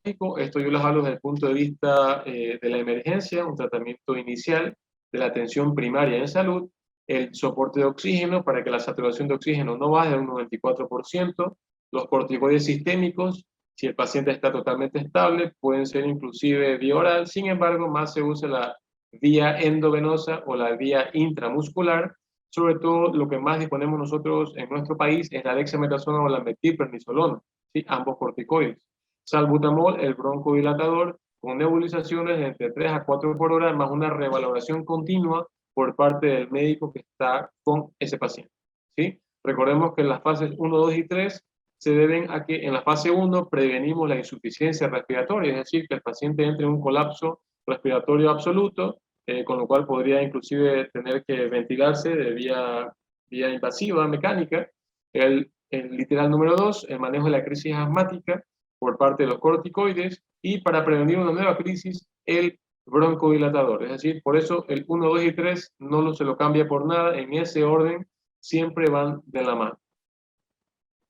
Speaker 1: Esto yo les hablo desde el punto de vista de la emergencia, un tratamiento inicial de la atención primaria en salud, el soporte de oxígeno para que la saturación de oxígeno no baje de un 94%, los corticoides sistémicos, si el paciente está totalmente estable, pueden ser inclusive vía oral, sin embargo, más se usa la vía endovenosa o la vía intramuscular, sobre todo lo que más disponemos nosotros en nuestro país es la dexametasona o la metilprednisolona, ¿sí? Ambos corticoides. Salbutamol, el broncodilatador, con nebulizaciones de entre 3 a 4 por hora, más una revaloración continua por parte del médico que está con ese paciente, ¿sí? Recordemos que en las fases 1, 2 y 3 se deben a que en la fase 1 prevenimos la insuficiencia respiratoria, es decir, que el paciente entre en un colapso respiratorio absoluto, con lo cual podría inclusive tener que ventilarse de vía invasiva, mecánica. El literal número 2, el manejo de la crisis asmática por parte de los corticoides, y para prevenir una nueva crisis, el broncodilatador. Es decir, por eso el 1, 2 y 3 no se lo cambia por nada, en ese orden siempre van de la mano.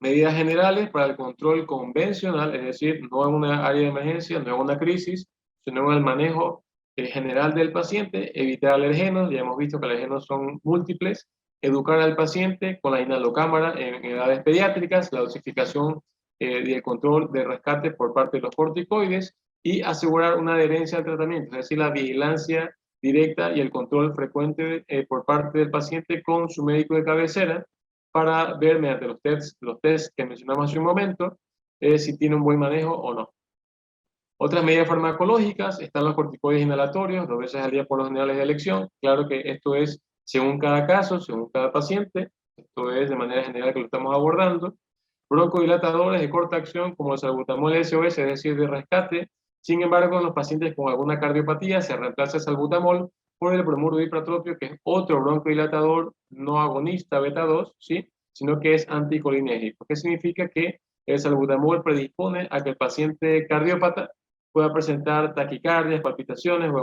Speaker 1: Medidas generales para el control convencional, es decir, no en una área de emergencia, no en una crisis, sino en el manejo general del paciente, evitar alergenos, ya hemos visto que alergenos son múltiples, educar al paciente con la inhalocámara en edades pediátricas, la dosificación y el control de rescate por parte de los corticoides, y asegurar una adherencia al tratamiento, es decir, la vigilancia directa y el control frecuente por parte del paciente con su médico de cabecera, para ver mediante los tests que mencionamos hace un momento, si tiene un buen manejo o no. Otras medidas farmacológicas están los corticoides inhalatorios, 2 veces al día por los generales de elección. Claro que esto es según cada caso, según cada paciente. Esto es de manera general que lo estamos abordando. Broncodilatadores de corta acción como el salbutamol SOS, es decir, de rescate. Sin embargo, en los pacientes con alguna cardiopatía se reemplaza el salbutamol por el bromuro de ipratropio, que es otro broncodilatador no agonista beta 2, ¿sí? Sino que es anticolinérgico. ¿Qué significa? Que el salbutamol predispone a que el paciente cardiópata pueda presentar taquicardias, palpitaciones o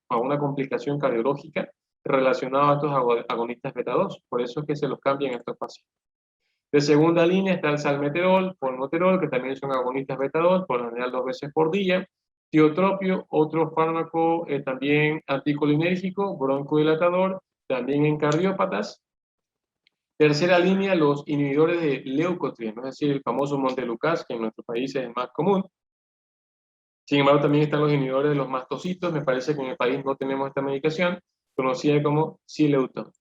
Speaker 1: alguna complicación cardiológica relacionada a estos agonistas beta 2. Por eso es que se los cambian a estos pacientes. De segunda línea está el salmeterol, formoterol, que también son agonistas beta 2, por lo general 2 veces por día. Tiotropio, otro fármaco también anticolinérgico, broncodilatador, también en cardiópatas. Tercera línea, los inhibidores de leucotrieno, es decir, el famoso Montelukast, que en nuestro país es el más común. Sin embargo, también están los inhibidores de los mastocitos. Me parece que en el país no tenemos esta medicación, conocida como Xileuton.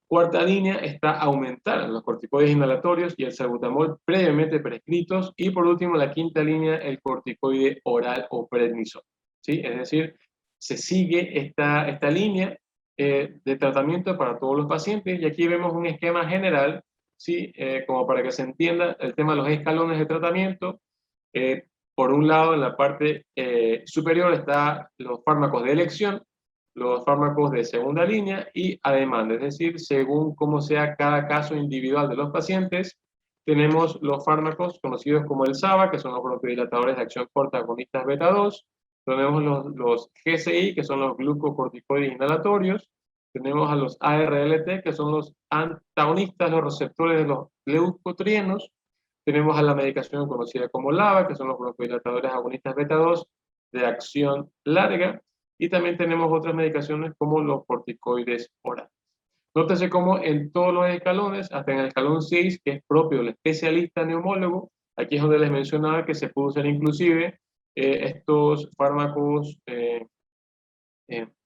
Speaker 1: Cuarta línea está aumentar los corticoides inhalatorios y el salbutamol previamente prescritos. Y por último, la quinta línea, el corticoide oral o prednisona, ¿sí? Es decir, se sigue esta línea de tratamiento para todos los pacientes. Y aquí vemos un esquema general, ¿sí? Como para que se entienda el tema de los escalones de tratamiento. Por un lado, en la parte superior están los fármacos de elección, los fármacos de segunda línea y a demanda, es decir, según cómo sea cada caso individual de los pacientes. Tenemos los fármacos conocidos como el SABA, que son los broncodilatadores de acción corta agonistas beta 2. Tenemos los GCI, que son los glucocorticoides inhalatorios. Tenemos a los ARLT, que son los antagonistas, los receptores de los leucotrienos. Tenemos a la medicación conocida como LABA, que son los broncodilatadores agonistas beta 2 de acción larga. Y también tenemos otras medicaciones como los corticoides orales. Nótese cómo en todos los escalones, hasta en el escalón 6, que es propio del especialista neumólogo, aquí es donde les mencionaba que se puede usar inclusive estos fármacos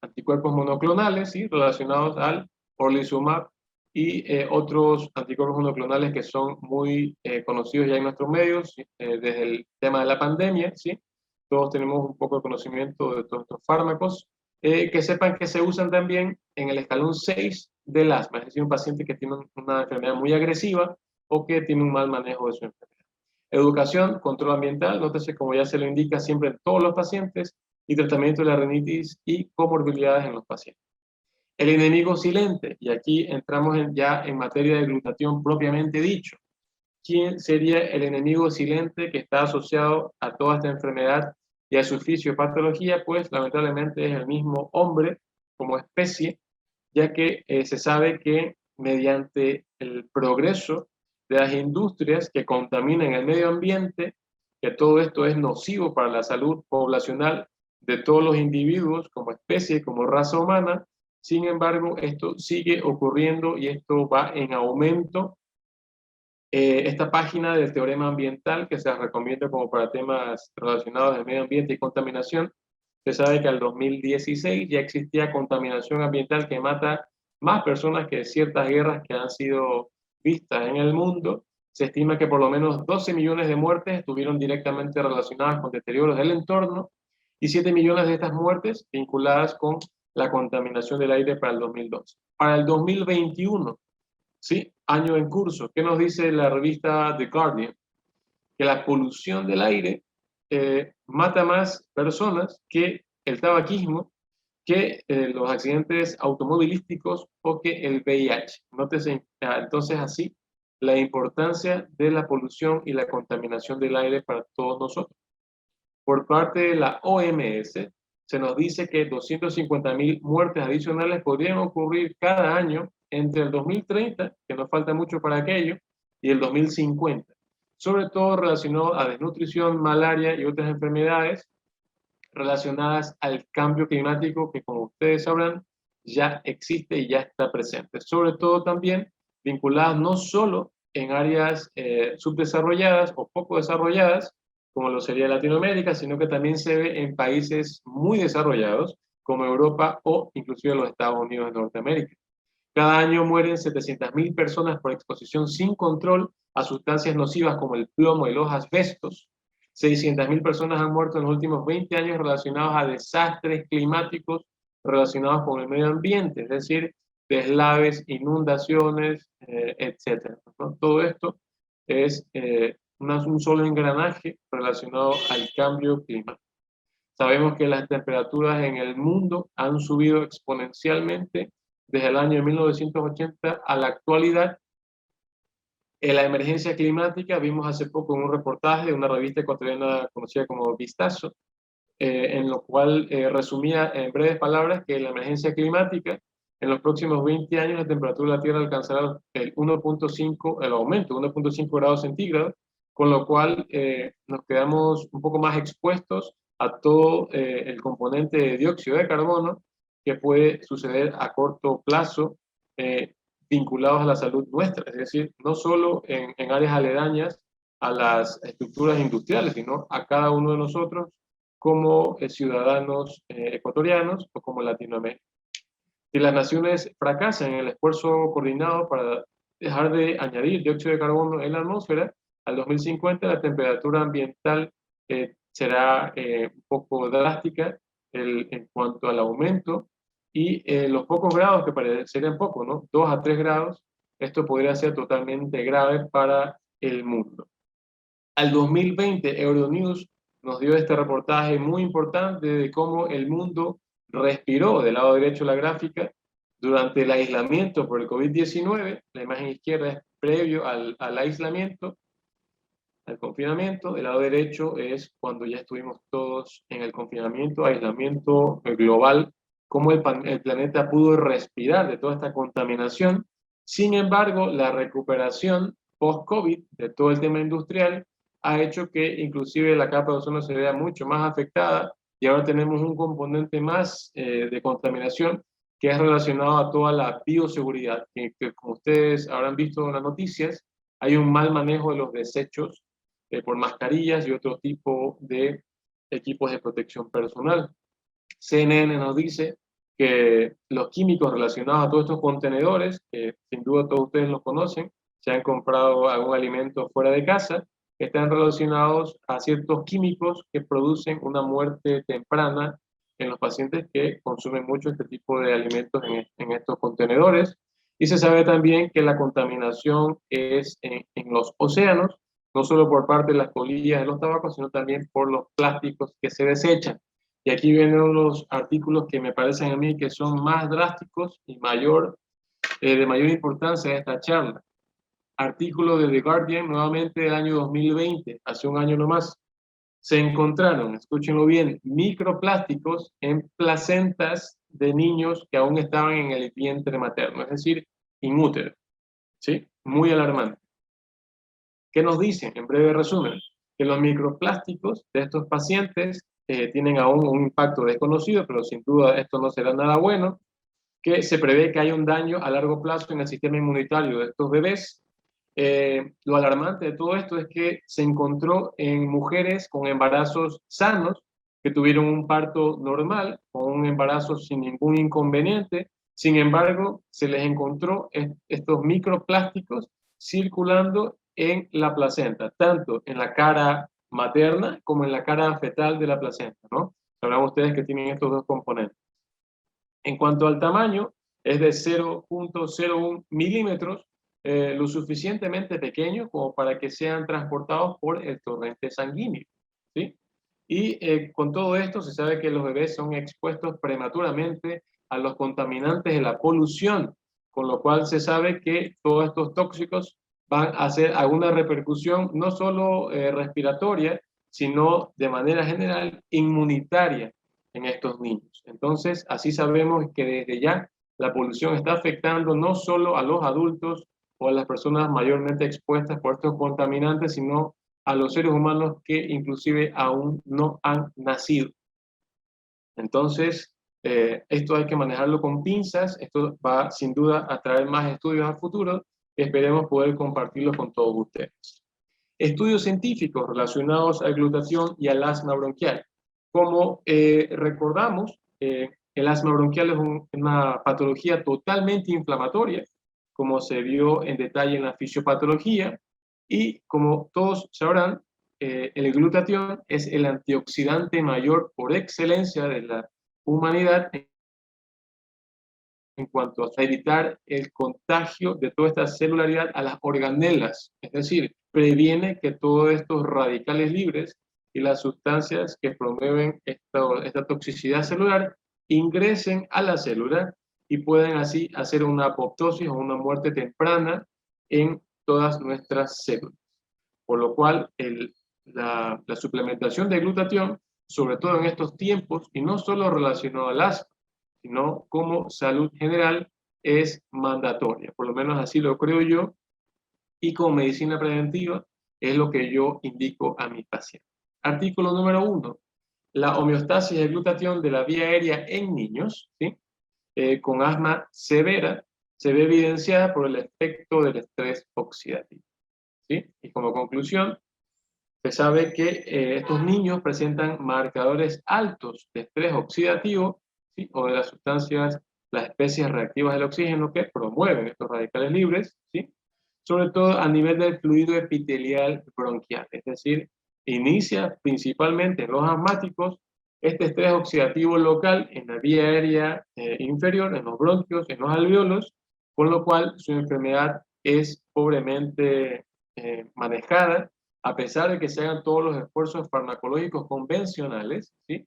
Speaker 1: anticuerpos monoclonales, ¿sí? Relacionados al orlizumab y otros anticuerpos monoclonales que son muy conocidos ya en nuestros medios, ¿sí? Desde el tema de la pandemia, ¿sí? Todos tenemos un poco de conocimiento de todos estos fármacos, que sepan que se usan también en el escalón 6 del asma, es decir, un paciente que tiene una enfermedad muy agresiva o que tiene un mal manejo de su enfermedad. Educación, control ambiental, nótese como ya se lo indica siempre en todos los pacientes, y tratamiento de la rinitis y comorbilidades en los pacientes. El enemigo silente, y aquí entramos ya en materia de glutatión propiamente dicho. ¿Quién sería el enemigo silente que está asociado a toda esta enfermedad y a su fisiopatología? Pues lamentablemente es el mismo hombre como especie, ya que se sabe que mediante el progreso de las industrias que contaminan el medio ambiente, que todo esto es nocivo para la salud poblacional de todos los individuos como especie, como raza humana. Sin embargo, esto sigue ocurriendo y esto va en aumento. Esta página del teorema ambiental, que se recomienda como para temas relacionados al medio ambiente y contaminación, se sabe que al 2016 ya existía contaminación ambiental que mata más personas que ciertas guerras que han sido vistas en el mundo. Se estima que por lo menos 12 millones de muertes estuvieron directamente relacionadas con deterioros del entorno y 7 millones de estas muertes vinculadas con la contaminación del aire para el 2012. Para el 2021, ¿sí? Año en curso, ¿qué nos dice la revista The Guardian? Que la polución del aire mata más personas que el tabaquismo, que los accidentes automovilísticos o que el VIH. Nótese entonces así la importancia de la polución y la contaminación del aire para todos nosotros. Por parte de la OMS, se nos dice que 250.000 muertes adicionales podrían ocurrir cada año entre el 2030, que nos falta mucho para aquello, y el 2050, sobre todo relacionado a desnutrición, malaria y otras enfermedades relacionadas al cambio climático que, como ustedes sabrán, ya existe y ya está presente. Sobre todo también vinculadas no solo en áreas subdesarrolladas o poco desarrolladas, como lo sería Latinoamérica, sino que también se ve en países muy desarrollados, como Europa o inclusive los Estados Unidos de Norteamérica. Cada año mueren 700.000 personas por exposición sin control a sustancias nocivas como el plomo y los asbestos. 600.000 personas han muerto en los últimos 20 años relacionados a desastres climáticos relacionados con el medio ambiente, es decir, deslaves, inundaciones, etc. ¿no? Todo esto es un solo engranaje relacionado al cambio climático. Sabemos que las temperaturas en el mundo han subido exponencialmente desde el año 1980 a la actualidad. En la emergencia climática, vimos hace poco en un reportaje de una revista ecuatoriana conocida como Vistazo, en lo cual resumía en breves palabras que la emergencia climática, en los próximos 20 años la temperatura de la Tierra alcanzará el aumento de 1.5 grados centígrados, con lo cual nos quedamos un poco más expuestos a todo el componente de dióxido de carbono que puede suceder a corto plazo, vinculados a la salud nuestra, es decir, no solo en áreas aledañas a las estructuras industriales, sino a cada uno de nosotros como ciudadanos ecuatorianos o como Latinoamérica. Si las naciones fracasan en el esfuerzo coordinado para dejar de añadir dióxido de carbono en la atmósfera, al 2050 la temperatura ambiental será un poco drástica, en cuanto al aumento y los pocos grados que parecerían pocos, ¿no? 2 a 3 grados, esto podría ser totalmente grave para el mundo. Al 2020, Euronews nos dio este reportaje muy importante de cómo el mundo respiró del lado derecho de la gráfica durante el aislamiento por el COVID-19. La imagen izquierda es previo al aislamiento, al confinamiento. Del lado derecho es cuando ya estuvimos todos en el confinamiento, aislamiento global, cómo el planeta pudo respirar de toda esta contaminación. Sin embargo, la recuperación post-COVID de todo el tema industrial ha hecho que inclusive la capa de ozono se vea mucho más afectada y ahora tenemos un componente más de contaminación que es relacionado a toda la bioseguridad, que como ustedes habrán visto en las noticias, hay un mal manejo de los desechos por mascarillas y otro tipo de equipos de protección personal. CNN nos dice que los químicos relacionados a todos estos contenedores, que sin duda todos ustedes los conocen, se han comprado algún alimento fuera de casa, están relacionados a ciertos químicos que producen una muerte temprana en los pacientes que consumen mucho este tipo de alimentos en estos contenedores. Y se sabe también que la contaminación es en los océanos, no solo por parte de las colillas de los tabacos, sino también por los plásticos que se desechan. Y aquí vienen los artículos que me parecen a mí que son más drásticos y de mayor importancia de esta charla. Artículo de The Guardian, nuevamente del año 2020, hace un año nomás. Se encontraron, escúchenlo bien, microplásticos en placentas de niños que aún estaban en el vientre materno, es decir, inútero. ¿Sí? Muy alarmante. ¿Qué nos dicen? En breve resumen, que los microplásticos de estos pacientes tienen aún un impacto desconocido, pero sin duda esto no será nada bueno, que se prevé que haya un daño a largo plazo en el sistema inmunitario de estos bebés. Lo alarmante de todo esto es que se encontró en mujeres con embarazos sanos, que tuvieron un parto normal, con un embarazo sin ningún inconveniente. Sin embargo, se les encontró estos microplásticos circulando en la placenta, tanto en la cara materna como en la cara fetal de la placenta, ¿no? Sabrán ustedes que tienen estos dos componentes. En cuanto al tamaño, es de 0.01 milímetros, lo suficientemente pequeño como para que sean transportados por el torrente sanguíneo, ¿sí? Y con todo esto se sabe que los bebés son expuestos prematuramente a los contaminantes de la polución, con lo cual se sabe que todos estos tóxicos van a hacer alguna repercusión no solo respiratoria, sino de manera general inmunitaria en estos niños. Entonces, así sabemos que desde ya la polución está afectando no solo a los adultos o a las personas mayormente expuestas por estos contaminantes, sino a los seres humanos que inclusive aún no han nacido. Entonces, esto hay que manejarlo con pinzas, esto va sin duda a traer más estudios a futuro y esperemos poder compartirlos con todos ustedes. Estudios científicos relacionados a la glutatión y al asma bronquial. Como recordamos, el asma bronquial es una patología totalmente inflamatoria, como se vio en detalle en la fisiopatología, y como todos sabrán, el glutatión es el antioxidante mayor por excelencia de la humanidad en cuanto a evitar el contagio de toda esta celularidad a las organelas, es decir, previene que todos estos radicales libres y las sustancias que promueven esta toxicidad celular ingresen a la célula y puedan así hacer una apoptosis o una muerte temprana en todas nuestras células. Por lo cual, la suplementación de glutatión, sobre todo en estos tiempos, y no solo relacionado al asma, sino como salud general, es mandatoria. Por lo menos así lo creo yo, y como medicina preventiva es lo que yo indico a mis pacientes. Artículo número 1. La homeostasis de glutatión de la vía aérea en niños, ¿sí? Con asma severa se ve evidenciada por el efecto del estrés oxidativo, ¿sí? Y como conclusión, se sabe que estos niños presentan marcadores altos de estrés oxidativo, ¿sí? O de las sustancias, las especies reactivas del oxígeno que promueven estos radicales libres, ¿sí? Sobre todo a nivel del fluido epitelial bronquial, es decir, inicia principalmente en los asmáticos este estrés oxidativo local en la vía aérea inferior, en los bronquios, en los alveolos, con lo cual su enfermedad es pobremente manejada, a pesar de que se hagan todos los esfuerzos farmacológicos convencionales, ¿sí?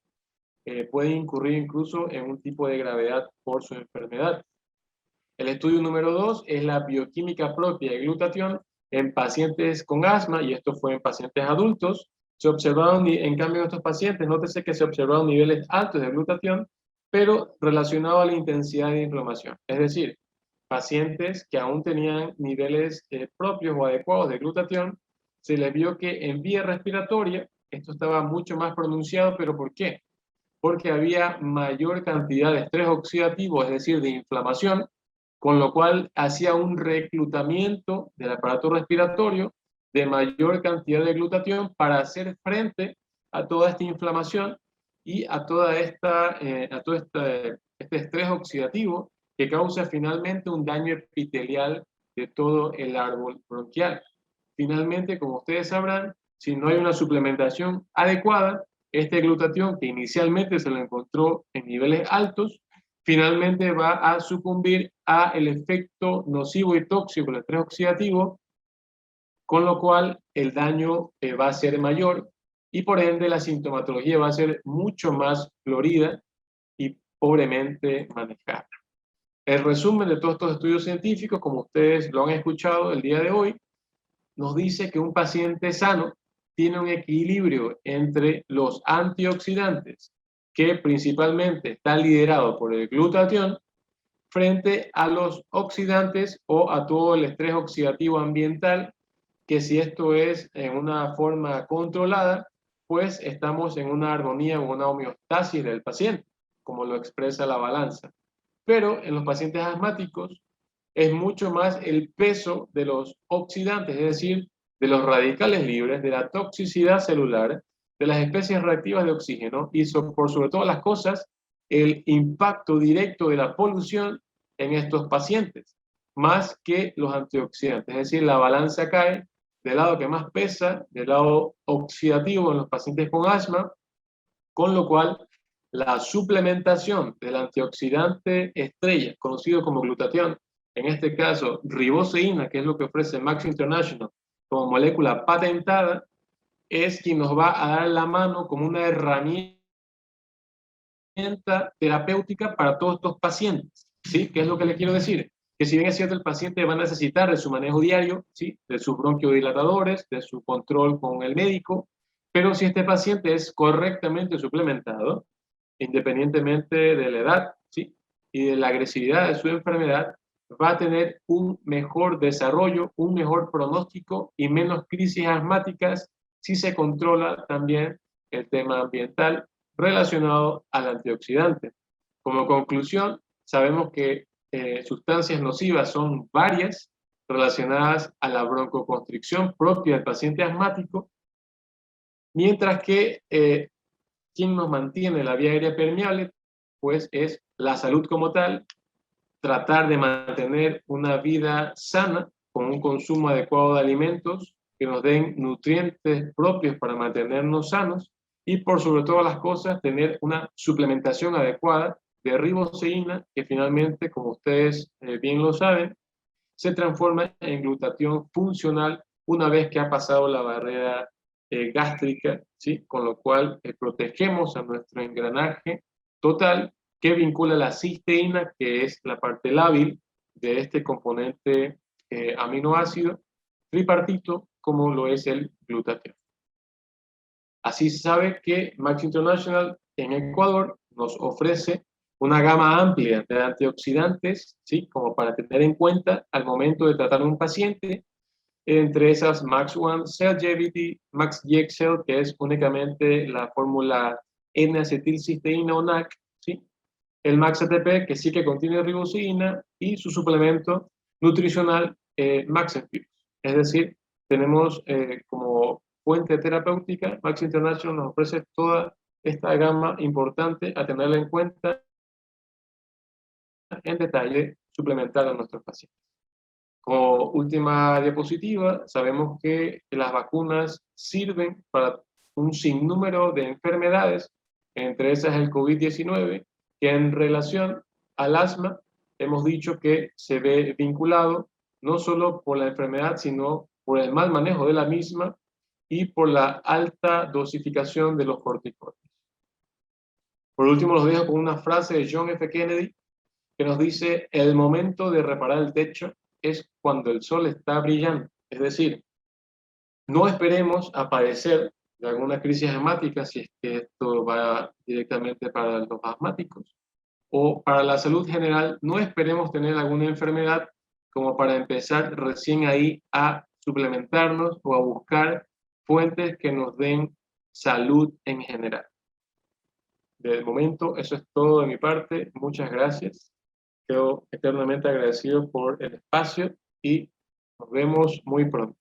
Speaker 1: Puede incurrir incluso en un tipo de gravedad por su enfermedad. El estudio número 2 es la bioquímica propia de glutatión en pacientes con asma, y esto fue en pacientes adultos. Se observaron, en cambio, en estos pacientes, nótese que se observaron niveles altos de glutatión, pero relacionado a la intensidad de inflamación. Es decir, pacientes que aún tenían niveles propios o adecuados de glutatión, se les vio que en vía respiratoria esto estaba mucho más pronunciado, pero ¿por qué? Porque había mayor cantidad de estrés oxidativo, es decir, de inflamación, con lo cual hacía un reclutamiento del aparato respiratorio de mayor cantidad de glutatión para hacer frente a toda esta inflamación y a este estrés oxidativo que causa finalmente un daño epitelial de todo el árbol bronquial. Finalmente, como ustedes sabrán, si no hay una suplementación adecuada, este glutatión que inicialmente se lo encontró en niveles altos, finalmente va a sucumbir a el efecto nocivo y tóxico del estrés oxidativo, con lo cual el daño va a ser mayor y por ende la sintomatología va a ser mucho más florida y pobremente manejada. El resumen de todos estos estudios científicos, como ustedes lo han escuchado el día de hoy, nos dice que un paciente sano tiene un equilibrio entre los antioxidantes, que principalmente está liderado por el glutatión, frente a los oxidantes o a todo el estrés oxidativo ambiental, que si esto es en una forma controlada, pues estamos en una armonía o una homeostasis del paciente, como lo expresa la balanza. Pero en los pacientes asmáticos es mucho más el peso de los oxidantes, es decir, de los radicales libres, de la toxicidad celular, de las especies reactivas de oxígeno y por sobre todas las cosas, el impacto directo de la polución en estos pacientes, más que los antioxidantes. Es decir, la balanza cae del lado que más pesa, del lado oxidativo en los pacientes con asma, con lo cual la suplementación del antioxidante estrella, conocido como glutatión, en este caso riboceína, que es lo que ofrece Max International como molécula patentada, es quien nos va a dar la mano como una herramienta terapéutica para todos estos pacientes. ¿Sí? ¿Qué es lo que le quiero decir? Que si bien es cierto, el paciente va a necesitar de su manejo diario, ¿sí? De sus bronquiodilatadores, de su control con el médico, pero si este paciente es correctamente suplementado, independientemente de la edad, ¿sí? Y de la agresividad de su enfermedad, va a tener un mejor desarrollo, un mejor pronóstico y menos crisis asmáticas si se controla también el tema ambiental relacionado al antioxidante. Como conclusión, sabemos que sustancias nocivas son varias relacionadas a la broncoconstricción propia del paciente asmático, mientras que quien nos mantiene la vía aérea permeable, pues es la salud como tal, tratar de mantener una vida sana con un consumo adecuado de alimentos que nos den nutrientes propios para mantenernos sanos y por sobre todas las cosas tener una suplementación adecuada de riboceína que finalmente, como ustedes bien lo saben, se transforma en glutatión funcional una vez que ha pasado la barrera gástrica, ¿sí? Con lo cual protegemos a nuestro engranaje total que vincula la cisteína, que es la parte lábil de este componente aminoácido tripartito, como lo es el glutatión. Así se sabe que Max International en Ecuador nos ofrece una gama amplia de antioxidantes, ¿sí? Como para tener en cuenta al momento de tratar a un paciente, entre esas Max One Cellgevity, Max GXL, que es únicamente la fórmula N-acetilcisteína o NAC, ¿sí? El Max ATP, que sí que contiene riboceína, y su suplemento nutricional Max Enfuse. Es decir, tenemos como fuente terapéutica, Max International nos ofrece toda esta gama importante a tenerla en cuenta en detalle, suplementar a nuestros pacientes. Como última diapositiva, sabemos que las vacunas sirven para un sinnúmero de enfermedades, Entre esas el COVID-19, que en relación al asma hemos dicho que se ve vinculado no solo por la enfermedad, sino por el mal manejo de la misma y por la alta dosificación de los corticoides. Por último, los dejo con una frase de John F. Kennedy que nos dice: el momento de reparar el techo es cuando el sol está brillando. Es decir, no esperemos a padecer de alguna crisis asmática, si es que esto va directamente para los asmáticos, o para la salud general, no esperemos tener alguna enfermedad como para empezar recién ahí a suplementarnos o a buscar fuentes que nos den salud en general. De momento, eso es todo de mi parte. Muchas gracias. Quedo eternamente agradecido por el espacio y nos vemos muy pronto.